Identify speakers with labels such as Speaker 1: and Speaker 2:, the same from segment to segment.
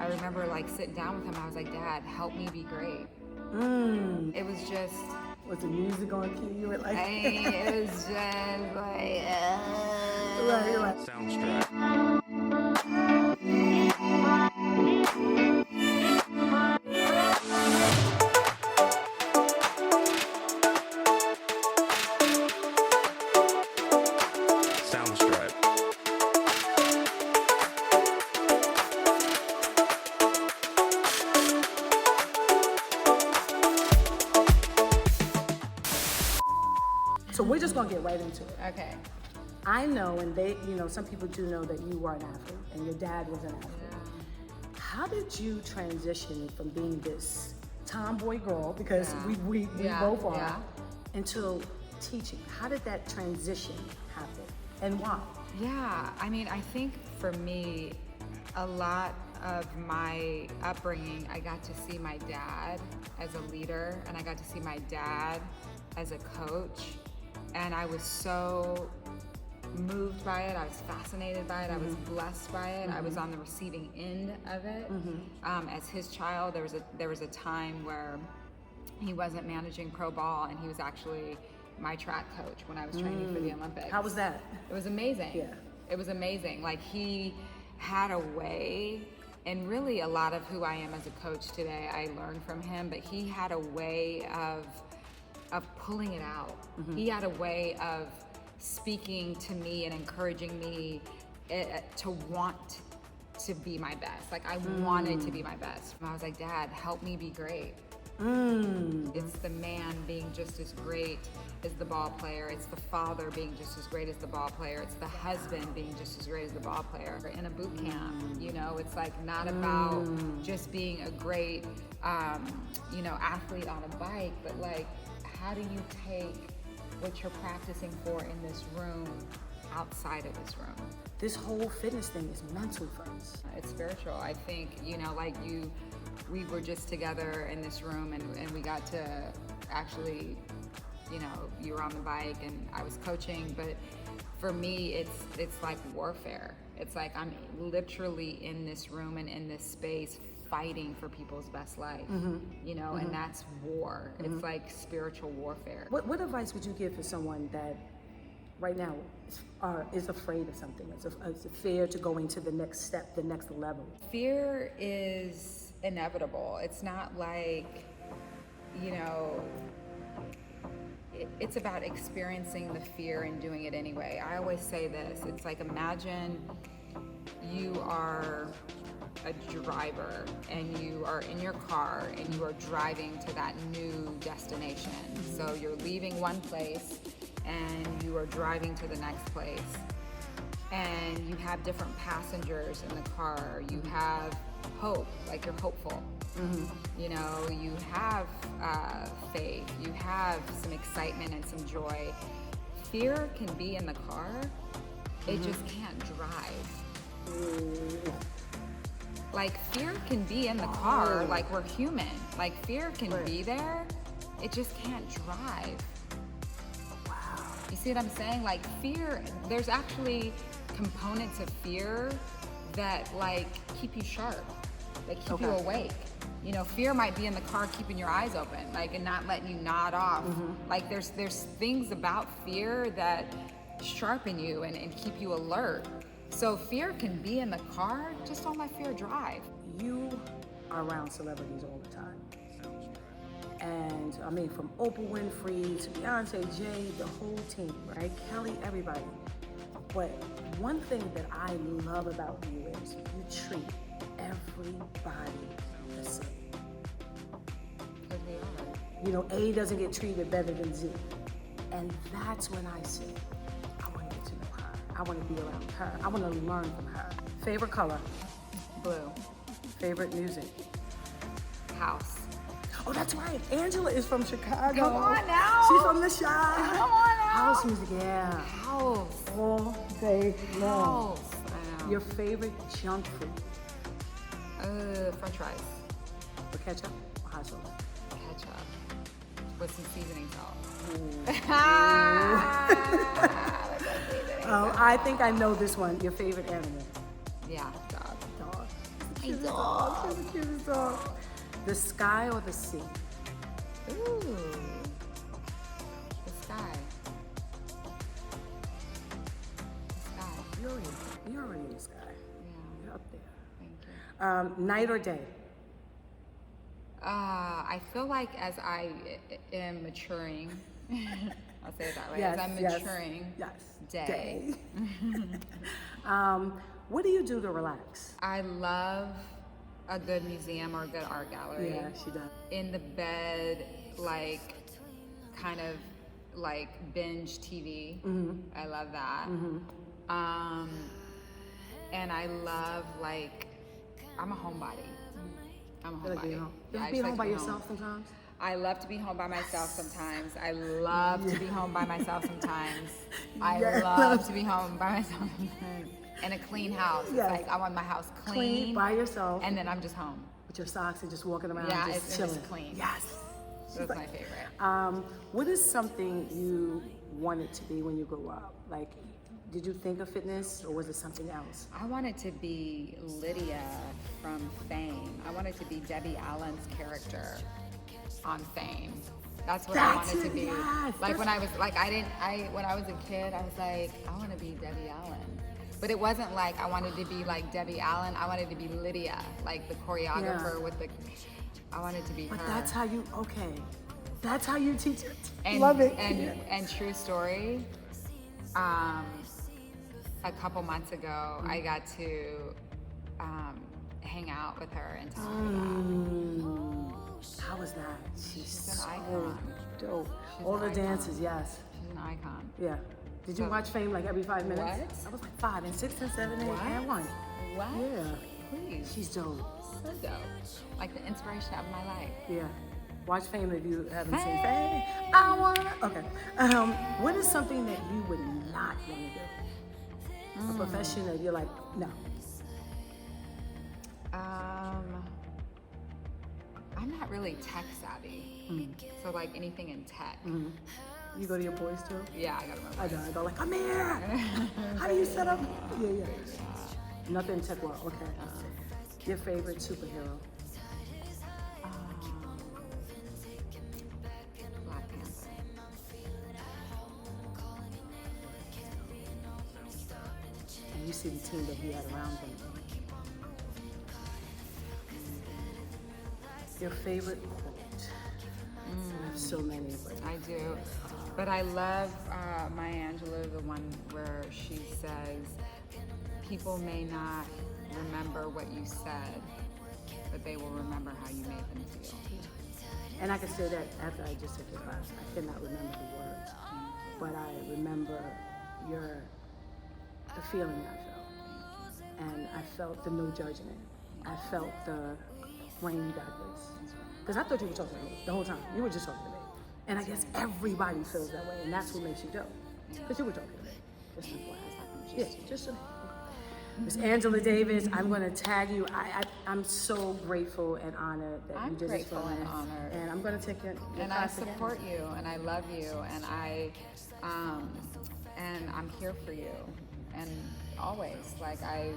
Speaker 1: I remember like sitting down with him. I was like, Dad, help me be great. It was just.
Speaker 2: Was the music on key? You were like,
Speaker 1: it was just like.
Speaker 2: right.
Speaker 3: Soundstripe. Soundstripe.
Speaker 2: So we're just gonna get right into it.
Speaker 1: Okay.
Speaker 2: I know, and they, some people do know that you were an athlete and your dad was an athlete. How did you transition from being this tomboy girl, because we both are, into teaching? How did that transition happen and why?
Speaker 1: Yeah, I mean, I think for me, a lot of my upbringing, I got to see my dad as a leader, and I got to see my dad as a coach, and I was so moved by it. I was fascinated by it. I was blessed by it. I was on the receiving end of it. As his child, there was a time where he wasn't managing pro ball, and he was actually my track coach when I was training for the Olympics.
Speaker 2: How was that?
Speaker 1: It was amazing.
Speaker 2: Yeah.
Speaker 1: It was amazing. Like, he had a way, and really a lot of who I am as a coach today, I learned from him, but he had a way of pulling it out. He had a way of speaking to me and encouraging me to want to be my best. Like, I wanted to be my best. I was like, Dad, help me be great. It's the man being just as great as the ball player. It's the father being just as great as the ball player. It's the husband being just as great as the ball player. In a boot camp, it's like not about just being a great, athlete on a bike, but like, how do you take what you're practicing for in this room outside of this room?
Speaker 2: This whole fitness thing is mental first.
Speaker 1: It's spiritual. I think, we were just together in this room, and we got to actually, you were on the bike and I was coaching, but for me, it's like warfare. It's like I'm literally in this room and in this space fighting for people's best life, and that's war. It's like spiritual warfare.
Speaker 2: What advice would you give for someone that right now is afraid of something, is fear to going to the next step, the next level?
Speaker 1: Fear is inevitable. It's not like, it's about experiencing the fear and doing it anyway. I always say this, it's like, imagine you are a driver and you are in your car and you are driving to that new destination. So you're leaving one place and you are driving to the next place, and you have different passengers in the car. You have hope, like you're hopeful. You have faith, you have some excitement and some joy. Fear can be in the car, it just can't drive. Like, fear can be in the car, like we're human. Like, fear can be there, it just can't drive.
Speaker 2: Wow.
Speaker 1: You see what I'm saying? Like, fear, there's actually components of fear that like keep you sharp, that keep you awake. Fear might be in the car keeping your eyes open, like, and not letting you nod off. Like, there's things about fear that sharpen you and keep you alert. So fear can be in the car, just don't let fear drive.
Speaker 2: You are around celebrities all the time. And I mean, from Oprah Winfrey to Beyonce, Jay, the whole team, right? Kelly, everybody. But one thing that I love about you is you treat everybody the same.
Speaker 1: Because we are.
Speaker 2: A doesn't get treated better than Z. And that's when I say, I want to get to know her. I want to be around her. I want to learn from her. Favorite color?
Speaker 1: Blue.
Speaker 2: Favorite music?
Speaker 1: House.
Speaker 2: Oh, that's right. Angela is from Chicago.
Speaker 1: Come on now.
Speaker 2: She's from the Chi.
Speaker 1: Come on now.
Speaker 2: House music, yeah.
Speaker 1: House.
Speaker 2: All day long.
Speaker 1: House. I know.
Speaker 2: Your favorite junk food?
Speaker 1: French fries.
Speaker 2: With ketchup or hot sauce?
Speaker 1: Ketchup. With some seasoning salt.
Speaker 2: I think I know this one. Your favorite animal?
Speaker 1: Yeah, dog.
Speaker 2: Dog. Cutest dog. She's the cutest dog. The sky or the sea?
Speaker 1: Ooh. The sky. The sky.
Speaker 2: You're already in the sky.
Speaker 1: Yeah.
Speaker 2: You're up there.
Speaker 1: Thank you.
Speaker 2: Night or day?
Speaker 1: I feel like as I am maturing, I'll say it that way.
Speaker 2: Yes,
Speaker 1: as I'm
Speaker 2: yes,
Speaker 1: maturing,
Speaker 2: yes.
Speaker 1: day.
Speaker 2: What do you do to relax?
Speaker 1: I love a good museum or a good art gallery.
Speaker 2: Yeah, she does.
Speaker 1: In the bed, like, kind of like binge TV. I love that. And I love, like, I'm a homebody. I'm a
Speaker 2: You like being
Speaker 1: homebody.
Speaker 2: home.
Speaker 1: Yeah,
Speaker 2: You
Speaker 1: I
Speaker 2: be
Speaker 1: just
Speaker 2: home
Speaker 1: like
Speaker 2: by
Speaker 1: to be
Speaker 2: yourself sometimes?
Speaker 1: I love to be home by myself sometimes. I love to be home by myself sometimes. I
Speaker 2: Yes.
Speaker 1: love to be home by myself sometimes. And a clean house.
Speaker 2: Yes.
Speaker 1: It's like I want my house clean,
Speaker 2: By yourself.
Speaker 1: and then I'm just home.
Speaker 2: With your socks and just walking around,
Speaker 1: Yeah,
Speaker 2: just
Speaker 1: it's
Speaker 2: chilling.
Speaker 1: just clean.
Speaker 2: Yes.
Speaker 1: That's my favorite.
Speaker 2: What is something you wanted to be when you grew up? Like, did you think of fitness, or was it something else?
Speaker 1: I wanted to be Lydia from Fame. I wanted to be Debbie Allen's character on Fame. That's what I
Speaker 2: That's
Speaker 1: wanted to
Speaker 2: it,
Speaker 1: be.
Speaker 2: yes.
Speaker 1: Like when I was like when I was a kid, I was like, I want to be Debbie Allen. But it wasn't like I wanted to be like Debbie Allen. I wanted to be Lydia, like the choreographer with the. I wanted to be
Speaker 2: But
Speaker 1: her.
Speaker 2: that's how you, okay. That's how you teach it.
Speaker 1: And,
Speaker 2: Love it.
Speaker 1: And true story. A couple months ago, I got to hang out with her and talk
Speaker 2: How was that? She's
Speaker 1: an
Speaker 2: so
Speaker 1: icon.
Speaker 2: dope.
Speaker 1: She's
Speaker 2: All
Speaker 1: an
Speaker 2: the
Speaker 1: icon.
Speaker 2: dances, yes.
Speaker 1: She's an icon.
Speaker 2: Yeah. Did you
Speaker 1: So-
Speaker 2: watch Fame like every 5 minutes?
Speaker 1: What?
Speaker 2: I was like 5 and 6 and 7 and
Speaker 1: What?
Speaker 2: 8 and 1.
Speaker 1: What?
Speaker 2: Yeah.
Speaker 1: Please.
Speaker 2: She's dope.
Speaker 1: So dope. Like the inspiration of my life.
Speaker 2: Yeah. Watch Fame if you haven't seen
Speaker 1: Fame.
Speaker 2: Fame. I wanna. Okay. What is something that you would not want to do? A profession that you're like, no.
Speaker 1: I'm not really tech savvy. So like anything in tech.
Speaker 2: You go to your boys too?
Speaker 1: Yeah, I gotta remember.
Speaker 2: I go like, come here. How do you set up? Yeah. Nothing tech world. Okay. Your favorite superhero?
Speaker 1: Black Panther.
Speaker 2: And you see the team that he had around him. Your favorite quote? I have so many, but
Speaker 1: I do. But I love Maya Angelou, the one where she says, people may not remember what you said, but they will remember how you made them feel.
Speaker 2: and I can say that after I just took your class. I cannot remember the words, but I remember the feeling I felt. And I felt the no judgment. I felt the Wayne, you got this. Because I thought you were talking to me the whole time. You were just talking to me. And I guess everybody feels that way, and that's what makes you dope. Because you were talking to me. Just an FYI. Yeah, just a Miss Angela Davis, I'm going to tag you. I'm so grateful and honored that
Speaker 1: I'm
Speaker 2: you did this for
Speaker 1: grateful
Speaker 2: me.
Speaker 1: and honored.
Speaker 2: And I'm going to take your
Speaker 1: And I
Speaker 2: class again.
Speaker 1: support you, and I love you, and I'm here for you, and always. Like I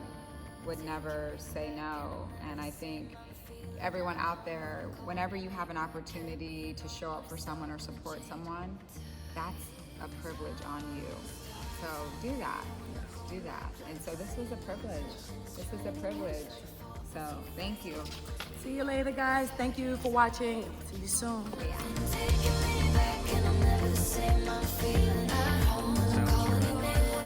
Speaker 1: would never say no, and I think everyone out there, whenever you have an opportunity to show up for someone or support someone, that's a privilege on you. So do that. Do that. And so this was a privilege. This is a privilege. So thank you.
Speaker 2: See you later, guys. Thank you for watching. See you soon.
Speaker 1: Yeah.
Speaker 4: Taking me back and I'm never the same